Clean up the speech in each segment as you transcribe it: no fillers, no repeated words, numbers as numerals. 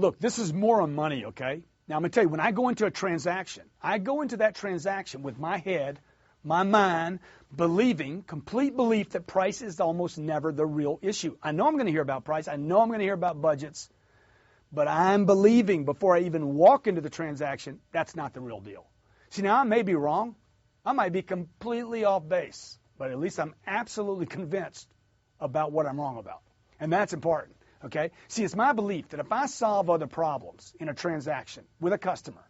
Look, this is more on money, okay? Now, I'm going to tell you, when I go into a transaction, I go into that transaction with my head, my mind, believing, complete belief that price is almost never the real issue. I know I'm going to hear about price. I know I'm going to hear about budgets. But I'm believing before I even walk into the transaction, that's not the real deal. See, now I may be wrong. I might be completely off base. But at least I'm absolutely convinced about what I'm wrong about. And that's important. Okay? See, it's my belief that if I solve other problems in a transaction with a customer,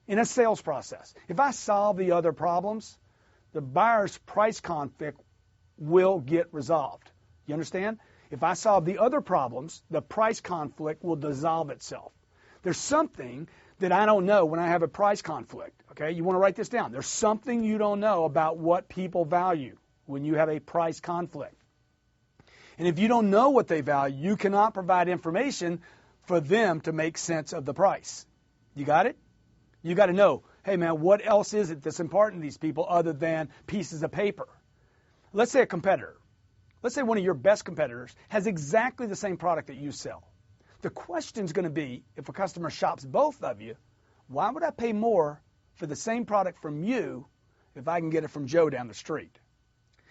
in a sales process, if I solve the other problems, the buyer's price conflict will get resolved. You understand? If I solve the other problems, the price conflict will dissolve itself. There's something that I don't know when I have a price conflict. Okay? You want to write this down. There's something you don't know about what people value when you have a price conflict. And if you don't know what they value, you cannot provide information for them to make sense of the price. You got it? You got to know, hey man, what else is it that's important to these people other than pieces of paper? Let's say a competitor. Let's say one of your best competitors has exactly the same product that you sell. The question is going to be, if a customer shops both of you, why would I pay more for the same product from you if I can get it from Joe down the street?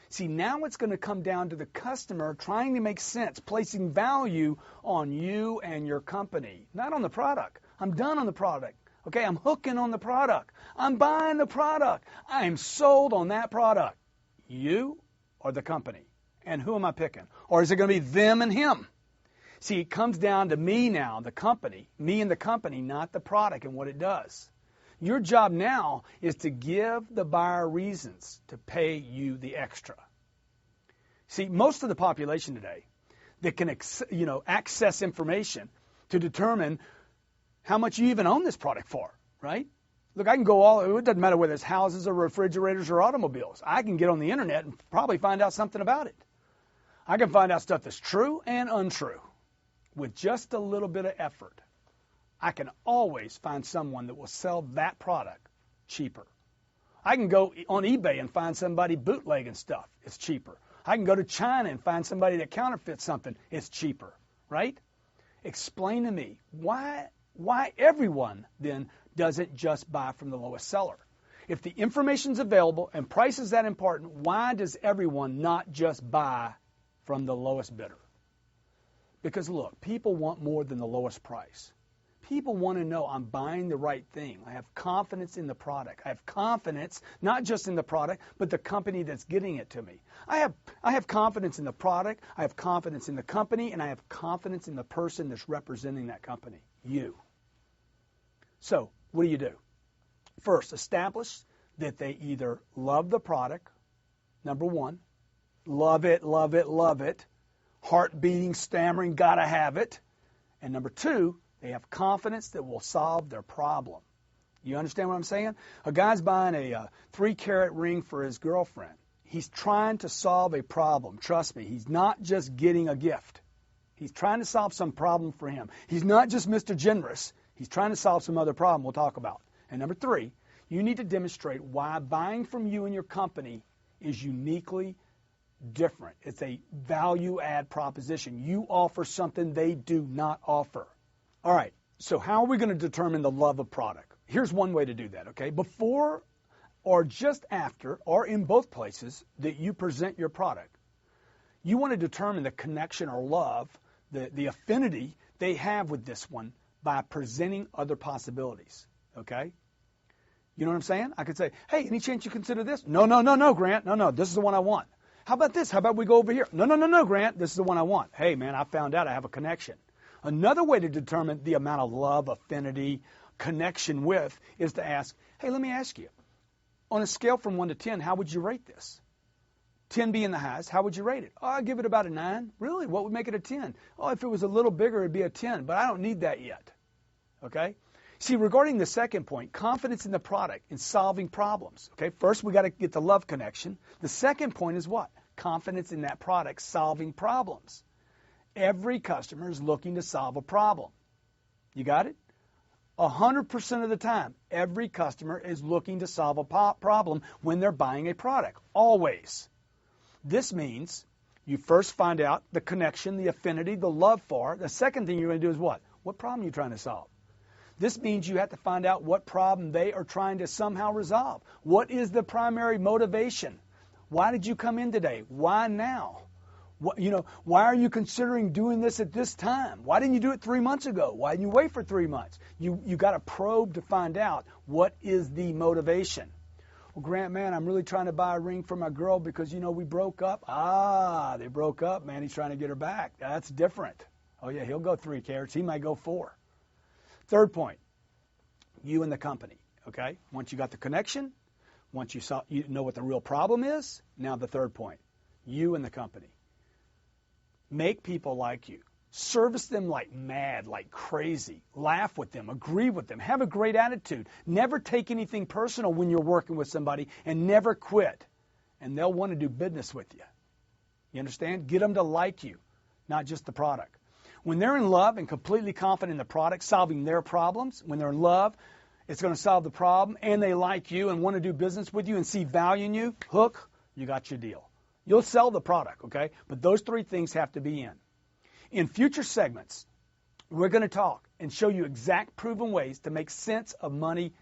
See, now it's going to come down to the customer trying to make sense, placing value on you and your company, not on the product. I'm done on the product. Okay, I'm hooking on the product. I'm buying the product. I am sold on that product. You or the company? And who am I picking? Or is it going to be them and him? See, it comes down to me now, the company, me and the company, not the product and what it does. Your job now is to give the buyer reasons to pay you the extra. See, most of the population today that can access information to determine how much you even own this product for, right? Look, I can go it doesn't matter whether it's houses or refrigerators or automobiles. I can get on the internet and probably find out something about it. I can find out stuff that's true and untrue with just a little bit of effort. I can always find someone that will sell that product cheaper. I can go on eBay and find somebody bootlegging stuff. It's cheaper. I can go to China and find somebody that counterfeits something. It's cheaper, right? Explain to me why everyone then doesn't just buy from the lowest seller. If the information's available and price is that important, why does everyone not just buy from the lowest bidder? Because look, people want more than the lowest price. People want to know I'm buying the right thing. I have confidence in the product. I have confidence not just in the product, but the company that's getting it to me. I have confidence in the product, I have confidence in the company, and I have confidence in the person that's representing that company, you. So, what do? First, establish that they either love the product, number one, love it, love it, love it, heart beating, stammering, gotta have it, and number two, they have confidence that will solve their problem. You understand what I'm saying? A guy's buying a 3-carat ring for his girlfriend. He's trying to solve a problem. Trust me, he's not just getting a gift. He's trying to solve some problem for him. He's not just Mr. Generous. He's trying to solve some other problem we'll talk about. And number three, you need to demonstrate why buying from you and your company is uniquely different. It's a value-add proposition. You offer something they do not offer. All right, so how are we going to determine the love of product? Here's one way to do that, okay? Before or just after or in both places that you present your product, you want to determine the connection or love, the affinity they have with this one by presenting other possibilities, okay? You know what I'm saying? I could say, hey, any chance you consider this? No, Grant. No, this is the one I want. How about this? How about we go over here? No, Grant, this is the one I want. Hey, man, I found out I have a connection. Another way to determine the amount of love, affinity, connection with is to ask, hey, let me ask you, on a scale from 1 to 10, how would you rate this? 10 being the highest, how would you rate it? Oh, I'd give it about a 9. Really? What would make it a 10? Oh, if it was a little bigger, it'd be a 10, but I don't need that yet. Okay? See, regarding the second point, confidence in the product, in solving problems. Okay? First, we got to get the love connection. The second point is what? Confidence in that product, solving problems. Every customer is looking to solve a problem. You got it? 100% of the time, every customer is looking to solve a problem when they're buying a product. Always. This means you first find out the connection, the affinity, the love for. The second thing you're going to do is what? What problem are you trying to solve? This means you have to find out what problem they are trying to somehow resolve. What is the primary motivation? Why did you come in today? Why now? Why are you considering doing this at this time? Why didn't you do it 3 months ago? Why didn't you wait for 3 months? You got to probe to find out what is the motivation. Well, Grant, man, I'm really trying to buy a ring for my girl because, we broke up. They broke up, man. He's trying to get her back. That's different. Oh, yeah, he'll go 3 carats. He might go 4. Third point, you and the company, okay? Once you got the connection, once you know what the real problem is, now the third point, you and the company. Make people like you. Service them like mad, like crazy. Laugh with them. Agree with them. Have a great attitude. Never take anything personal when you're working with somebody, and never quit. And they'll want to do business with you. You understand? Get them to like you, not just the product. When they're in love and completely confident in the product, solving their problems, when they're in love, it's going to solve the problem, and they like you and want to do business with you and see value in you, hook, you got your deal. You'll sell the product, okay? But those 3 things have to be in. In future segments, we're going to talk and show you exact proven ways to make sense of money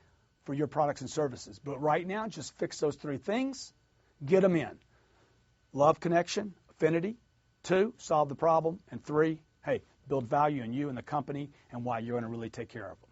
for your products and services. But right now, just fix those 3 things, get them in. Love, connection, affinity. 2, solve the problem. And 3, hey, build value in you and the company and why you're going to really take care of them.